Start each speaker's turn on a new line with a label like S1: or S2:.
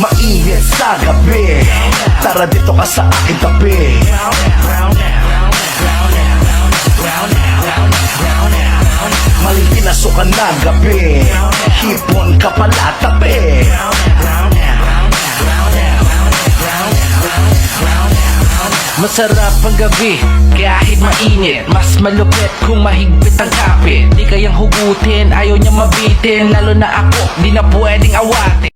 S1: mainit sa gabi. Tara dito ka sa aking tabi. Maling pinasukan na gabi, hipon ka pala tabi.
S2: Masarap ang gabi, kahit mainit. Mas malupit kung mahigpit ang kapit. Di kayang hugutin, ayaw niya mabitin. Lalo na ako, di na pwedeng awatin.